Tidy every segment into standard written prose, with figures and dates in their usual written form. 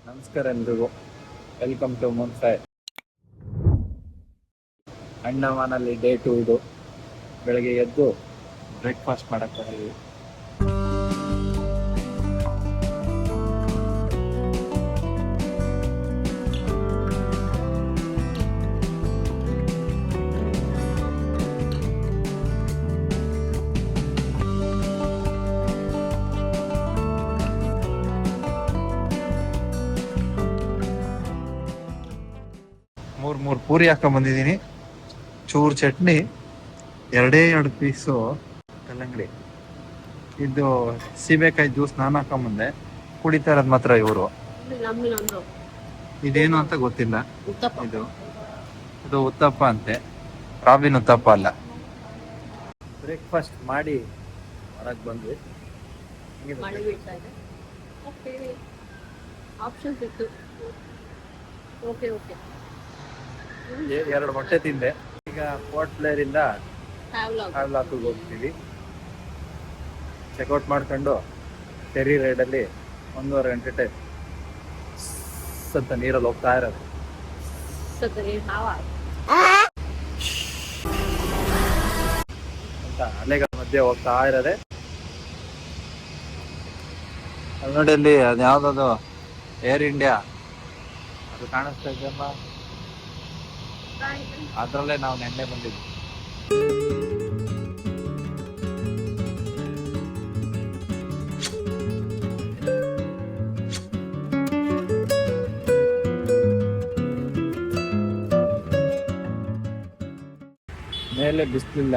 ನಮಸ್ಕಾರ ಎಲ್ರಿಗೂ, welcome to ಮುನ್ಸಾಯ್. ಅಂಡಮಾನಲ್ಲಿ day 2 ಇದು. ಬೆಳಗ್ಗೆ ಎದ್ದು ಬ್ರೇಕ್ಫಾಸ್ಟ್ ಮಾಡಕ್ಕೆ ಬಂದಿದ್ದೀವಿ. ಮೂರು ಪೂರಿ ಹಾಕೊಂಡ್ ಬಂದಿದ್ದೀನಿ, ಚೂರು ಚಟ್ನಿ, 2 ಪೀಸು ಕಲ್ಲಂಗಡಿ. ಇದು ಸೀಬೆಕಾಯಿ ಜ್ಯೂಸ್ ನಾನು ಹಾಕೊಂಬಂದೆ. ಕುಡಿತಾ ಇರೋದು ಮಾತ್ರ ಇವರು. ಇದೇನು ಅಂತ ಗೊತ್ತಿಲ್ಲ. ಇದು ಉತ್ತಪ್ಪ ಅಂತೆ, ರಾಬಿನ್ ಉತ್ತಪ್ಪ ಅಲ್ಲ. ಬ್ರೇಕ್ಫಾಸ್ಟ್ ಮಾಡಿ ಹೊರಗೆ ಬಂದ್ವಿ. ಎರಡು ಮೊಟ್ಟೆ ತಿಂದೆ. ಈಗ ಪೋರ್ಟ್ ಬ್ಲೇರ್ ಇಂದ ಹ್ಯಾವ್ಲಾಕ್ಗೆ ಹೋಗ್ತೀವಿ. ಚೆಕ್ಔಟ್ ಮಾಡ್ಕೊಂಡು ಫೆರಿ ರೈಡಲ್ಲಿ 1.5 ಗಂಟೆ ಟೈಮ್ ಅಂತ ನೀರಲ್ಲಿ ಹೋಗ್ತಾ ಇರೋದು. ಅಂತ ಅಲೆಗಳ ಮಧ್ಯೆ ಹೋಗ್ತಾ ಇರೋದೆ. ಅಲ್ಲಿ ನೋಡಿ, ಅಲ್ಲಿ ಅದು ಯಾವ್ದದು ಏರ್ ಇಂಡಿಯಾ ಅದು ಕಾಣಿಸ್ತಾ ಇದೆಯಮ್ಮ, ಅದ್ರಲ್ಲೇ ನಾವು ನೆನ್ನೆ ಬಂದಿದ್ವಿ. ಮೇಲೆ ಬಿಸಿಲಿಲ್ಲ,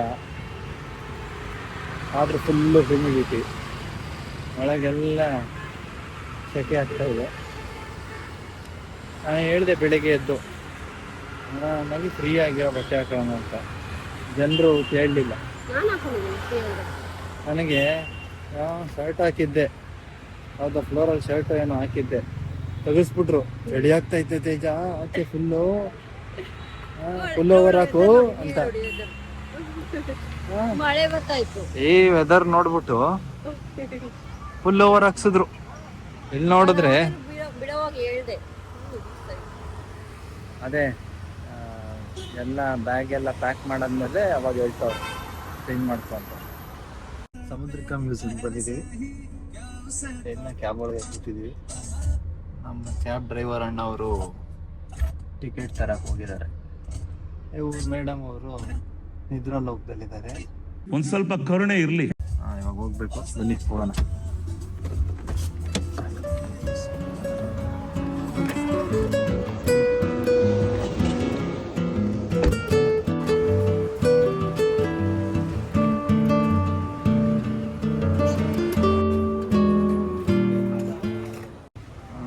ಆದ್ರೂ ಫುಲ್ಲು ಹ್ಯೂಮಿಡಿಟಿ, ಒಳಗೆಲ್ಲ ಸೆಕೆ ಆಗ್ತಾ ಇದೆ. ನಾನು ಹೇಳಿದೆ ಬೆಳಿಗ್ಗೆ ಎದ್ದು ನನಗೆ ಫ್ರೀ ಆಗಿರೋ ಬಟ್ಟೆ ಹಾಕೋಣ ಅಂತ. ಜನರು ಕೇಳಲಿಲ್ಲ. ನನಗೆ ಶರ್ಟ್ ಹಾಕಿದ್ದೆ, ಯಾವ್ದೋ ಫ್ಲೋರಲ್ ಶರ್ಟ್ ಏನೋ ಹಾಕಿದ್ದೆ, ತೆಗಿಸ್ಬಿಟ್ರು. ರೆಡಿ ಆಗ್ತಾ ಇದ್ದೆ, ತೇಜ ಹಾಕಿ ಫುಲ್ ಓವರ್ ಹಾಕು ಅಂತ. ಈ ವೆದರ್ ನೋಡ್ಬಿಟ್ಟು ಫುಲ್ ಓವರ್ ಹಾಕ್ಸಿದ್ರು. ಇಲ್ಲಿ ನೋಡಿದ್ರೆ ಅದೇ ಎಲ್ಲ ಬ್ಯಾಗ್ ಎಲ್ಲ ಪ್ಯಾಕ್ ಮಾಡಾದ್ಮೇಲೆ ಅವಾಗ ಹೇಳ್ತಾವ್ರು ಚೇಂಜ್ ಮಾಡ್ಕೊಂತ. ಸಮುದ್ರಕ ಮ್ಯೂಸಿಯಂ ಬಂದಿದ್ದೀವಿ. ಕ್ಯಾಬ್ ಒಳಗೆ ಕೂತಿದ್ದೀವಿ. ನಮ್ಮ ಕ್ಯಾಬ್ ಡ್ರೈವರ್ ಅಣ್ಣ ಅವರು ಟಿಕೆಟ್ ತರಕ್ಕೆ ಹೋಗಿದ್ದಾರೆ. ಇವ್ರು ಮೇಡಮ್ ಅವರು ನಿದ್ರಾ ಲೋಕದಲ್ಲಿದ್ದಾರೆ. ಒಂದ್ ಸ್ವಲ್ಪ ಕರುಣೆ ಇರ್ಲಿ. ಇವಾಗ ಹೋಗ್ಬೇಕು, ಬನ್ನಿ ಹೋಗೋಣ.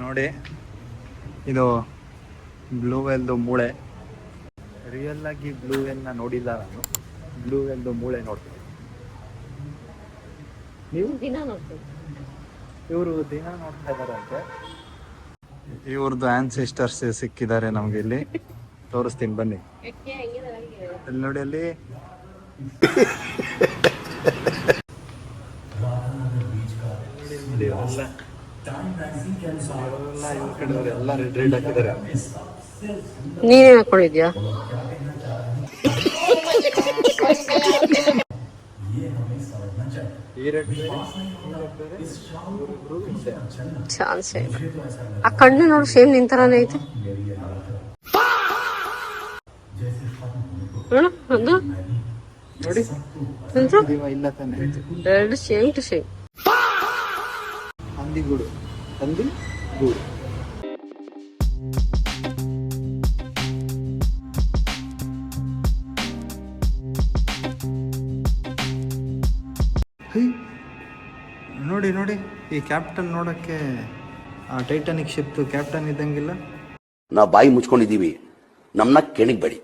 ನೋಡಿ, ಇದು ಬ್ಲೂ ವೇಲ್ದು ಮೂಳೆ. ರಿಯಲ್ ಆಗಿ ಬ್ಲೂ ವೇಲ್ನ ನೋಡಿಲ್ಲ ನಾನು. ಬ್ಲೂ ವೇಲ್ದು ಮೂಳೆ ನೋಡ್ತೀನಿ. ನೀವು ಇವರು ದಿನ ನೋಡ್ತಾ ಇದಾರಂತೆ. ಇವ್ರದ್ದು ಆನ್ಸೆಸ್ಟರ್ಸ್ ಸಿಕ್ಕಿದ್ದಾರೆ ನಮ್ಗೆ. ಇಲ್ಲಿ ತೋರಿಸ್ತೀನಿ ಬನ್ನಿ. ಅಲ್ಲಿ ನೋಡಿ, ಅಲ್ಲಿ ಎಲ್ಲ ರೆಡ್ ಹಾಕಿದ್ದಾರೆ. ನೀನೇನ್ ಹಾಕೊಂಡಿದ್ಯಾ? ಚಾನ್ಸ್ ಇಲ್ಲ. ಆ ಕಣ್ಣು ನೋಡಿ, ಸೇಮ್ ನಿಂತರಾನೇ ಐತೆ. ನೋಡಿ, ಇಲ್ಲ ತಾನೆ, ಎರಡು ಸೇಮ್ ಟು ಸೇಮ್. ಹಂದಿಗೂಡು. ನೋಡಿ ನೋಡಿ, ಈ ಕ್ಯಾಪ್ಟನ್ ನೋಡಕ್ಕೆ ಆ ಟೈಟಾನಿಕ್ ಶಿಪ್ ಕ್ಯಾಪ್ಟನ್ ಇದ್ದಂಗಿಲ್ಲ. ನಾವು ಬಾಯಿ ಮುಚ್ಕೊಂಡಿದ್ದೀವಿ, ನಮ್ಮನ್ನ ಕೆಣಿಗ್ಬೇಡಿ.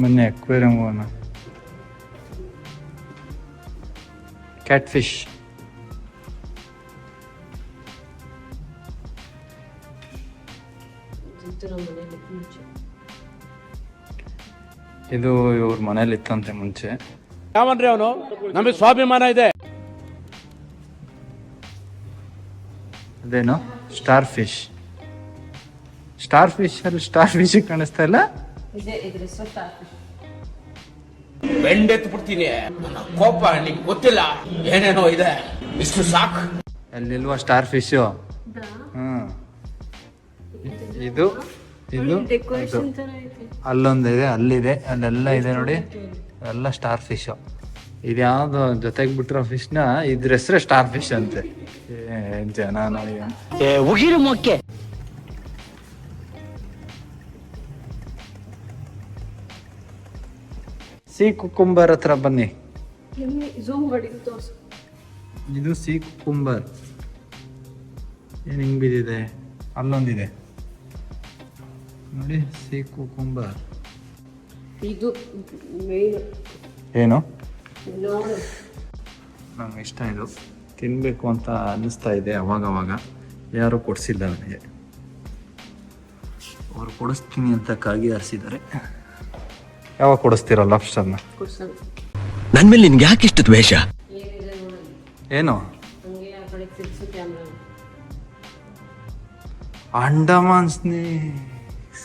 ಮೊನ್ನೆ ಅಕ್ವೇರಿಯಂ ಹೋಗೋಣ. ಕ್ಯಾಟ್ ಫಿಶ್ ಇದು ಇವ್ರ ಮನೇಲಿ ಇತ್ತಂತೆ ಮುಂಚೆ. ಯಾವನ್ರಿ ಅವನು? ನಮಗೆ ಸ್ವಾಭಿಮಾನ ಇದೆ. ಅದೇನು ಸ್ಟಾರ್ ಫಿಶ್ ಅಲ್ಲಿ ಸ್ಟಾರ್ ಫಿಶ್ ಕಾಣಿಸ್ತಾ ಇಲ್ಲ. ಬೆಂಡೆತ್ತು ಬಿಡ್ತೀನಿ, ನನ್ನ ಕೋಪ ನಿಂಗೆ ಗೊತ್ತಿಲ್ಲ, ಏನೇನೋ ಇದೆ, ಇಷ್ಟು ಸಾಕು. ಅಲ್ಲಿಲ್ವಾ ಸ್ಟಾರ್ ಫಿಶ್? ಹ್ಮ್, ಇದು ಇದು ಅಲ್ಲೊಂದಿದೆ, ಅಲ್ಲಿದೆ, ಅಲ್ಲೆಲ್ಲ ಇದೆ ನೋಡಿ, ಎಲ್ಲ ಸ್ಟಾರ್ ಫಿಶ್. ಇದ್ಯಾವ್ದು ಜೊತೆಗೆ ಬಿಟ್ಟಿರೋ ಫಿಶ್ನ ಇದ್ರ ಹೆಸ್ರೆ ಸ್ಟಾರ್ ಫಿಶ್ ಅಂತೆ. ಜನ ನೋಡಿ ಉಗಿರು ಮೊಕ್ಕೆ. ಸಿ ಕುಕುಂಬರ್ ಹತ್ರ ಬನ್ನಿ. ಇದು ಸಿ ಕುಕುಂಬರ್. ಏನ್ ಹಿಂಗ್ ಬಿದ್ದಿದೆ? ಅಲ್ಲೊಂದಿದೆ ನೋಡಿ, ಸಿ ಕುಕುಂಬರ್. ಇದು ಏನು ನಂಗೆ ಇಷ್ಟ, ಇದು ತಿನ್ಬೇಕು ಅಂತ ಅನ್ನಿಸ್ತಾ ಇದೆ ಅವಾಗವಾಗ. ಯಾರು ಕೊಡಿಸಿಲ್ಲ ನನಗೆ, ಅವ್ರು ಕೊಡಿಸ್ತೀನಿ ಅಂತ ಕಾಗಿ ಹಾರಿಸಿದ್ದಾರೆ. ಯಾವಾಗ ಕೊಡಿಸ್ತೀರ ಲಾಬ್ಸ್ಟರ್ನ? ನನ್ ಮೇಲೆ ನಿನ್ಗೆ ಯಾಕೆ ಇಷ್ಟು ದ್ವೇಷ? ಏನು ಅಂಡಮಾನ್ ಸ್ನೇಕ್ಸ್?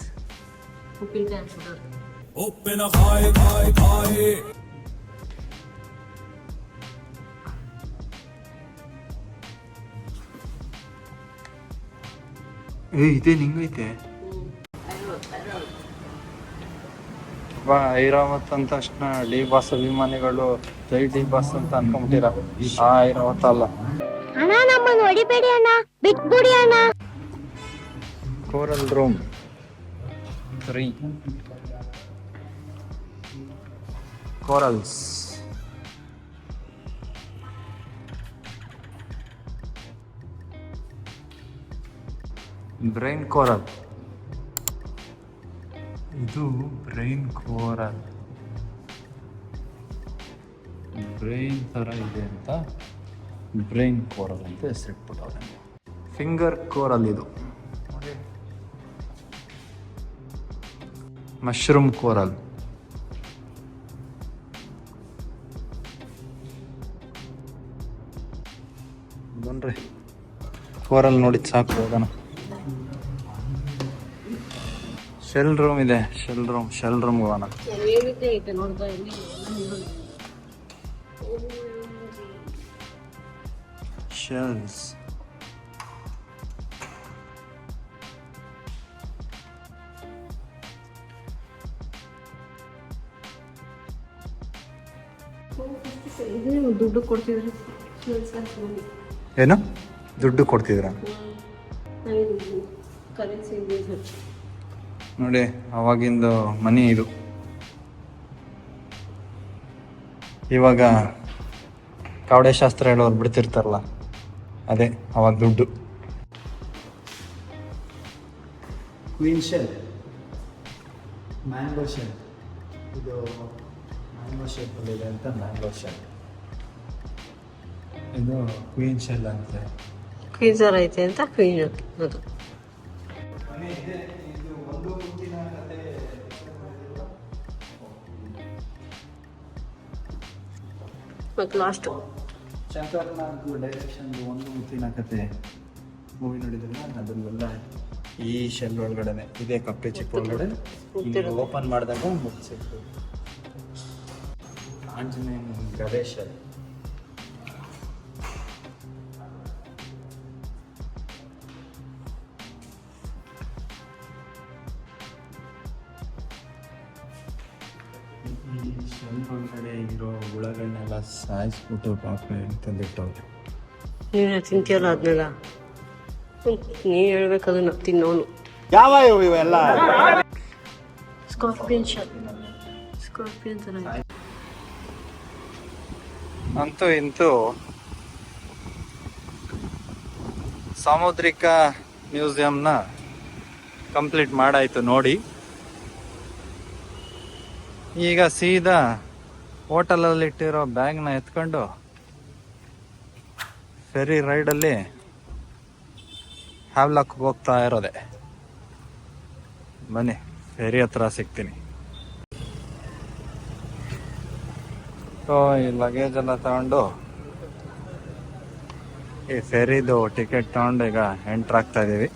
ಇದೇ ನಿಂಗೈತೆ ಐರಾವತ್ ಅಂದ ತಕ್ಷಣ ಡಿ ಬಾಸ್ ಅಭಿಮಾನಿಗಳು ಜೈ ಡಿ ಬಾಸ್ ಅಂತ ಅನ್ಕೊಂಬಿಟ್ಟಿರ. ಆ ಐರಾವತ್ ಅಲ್ಲ. Coral room 3 corals. Brain coral. ಇದು ಬ್ರೈನ್ ಕೋರಲ್, ಬ್ರೈನ್ ತರ ಇದೆ ಅಂತ ಬ್ರೈನ್ ಕೋರಲ್ ಅಂತ ಹೆಸರಿಟ್ಬಿಟ್ಟವ್ರೆ. ಫಿಂಗರ್ ಕೋರಲ್ ಇದು ನೋಡಿ. Mushroom coral. ಬನ್ರಿ, ಕೋರಲ್ ನೋಡಿದ್ ಸಾಕು, ಹೋಗೋಣ. ಶೆಲ್ ರೂಮ್ ಇದೆ, ಶೆಲ್ ರೂಮ್ ಹೋಗೋಣ. ಶೆಲ್ಸ್. ದುಡ್ಡು ಕೊಡ್ತಿದ್ರು. ಏನು ದುಡ್ಡು ಕೊಡ್ತಿದ್ರ? ನೋಡಿ, ಅವಾಗಿಂದು ಮನಿ ಇದು. ಇವಾಗ ಕಾವಡೆ ಶಾಸ್ತ್ರ ಹೇಳೋರು ಬಿಡ್ತಿರ್ತಾರಲ್ಲ, ಅದೇ ಅವಾಗ ದುಡ್ಡು. Queen shell, mango shell. ಇದು ಮ್ಯಾಂಗೋ ಶೇಪಲ್ಲಿದೆ ಅಂತ ಮ್ಯಾಂಗೋ ಶೆಲ್. ಇದು ಕ್ವೀನ್ ಶೆಲ್ ಅಂತೆ. ಕ್ವೀನ್ಸರ್ ಐತೆ ಅಂತ ಕ್ವೀನ್ ಅದು. ಮತ್ತು ಲಾಸ್ಟು ಶಂಕರ್ನಾಗ್ ಡೈರೆಕ್ಷನ್ ಒಂದು ಮುತ್ತಿನ ಕತೆ ಮೂವಿ ನೋಡಿದ್ರಲ್ಲ, ಅದನ್ನೆಲ್ಲ ಈ ಶೆಲ್ ಒಳಗಡೆನೆ ಇದೇ ಕಪ್ಪೆ ಚಿಪ್ ಒಳಗಡೆ ಓಪನ್ ಮಾಡಿದಾಗ ಮುಚ್ಚಿತ್ತು. ಆಂಜನೇಯನ ಗದೆ ಶೆಲ್. ಶೆಲ್ ಒಳಗಡೆ ಇರೋ ಹುಳಗಳನ್ನೆಲ್ಲ ಸಾಯಿಸ್ಬಿಟ್ಟು ಪಾಪ ತಂದಿಟ್ಟವ್ರು. ನೀನು ತಿಂತೀಯಲ್ಲ ಅದನ್ನೆಲ್ಲ, ನೀ ಹೇಳ್ಬೇಕು ಅದನ್ನ ತಿನ್ನೋನು. ಯಾವ ಇವೆಲ್ಲ ಸ್ಕಾರ್ಪಿಯನ್ ಶೆಲ್, ಸ್ಕಾರ್ಪಿಯನ್ ತರ. ಅಂತೂ ಇಂತೂ ಸಾಮುದ್ರಿಕ ಮ್ಯೂಸಿಯಂನ ಕಂಪ್ಲೀಟ್ ಮಾಡಾಯ್ತು ನೋಡಿ. ಈಗ ಸೀದಾ ಹೋಟೆಲಲ್ಲಿ ಇಟ್ಟಿರೋ ಬ್ಯಾಗ್ನ ಎತ್ಕೊಂಡು ಫೆರಿ ರೈಡಲ್ಲಿ ಹ್ಯಾವ್ಲಾಕ್ ಹೋಗ್ತಾ ಇರೋದೆ. ಬನ್ನಿ ಫೆರಿ ಹತ್ರ ಸಿಗ್ತೀನಿ. ಸೊ ಈ ಲಗೇಜ್ ಎಲ್ಲ ತಗೊಂಡು ಈ ಫೆರಿದು ಟಿಕೆಟ್ ತಗೊಂಡು ಈಗ ಎಂಟ್ರ್ ಆಗ್ತಾ ಇದೀವಿ.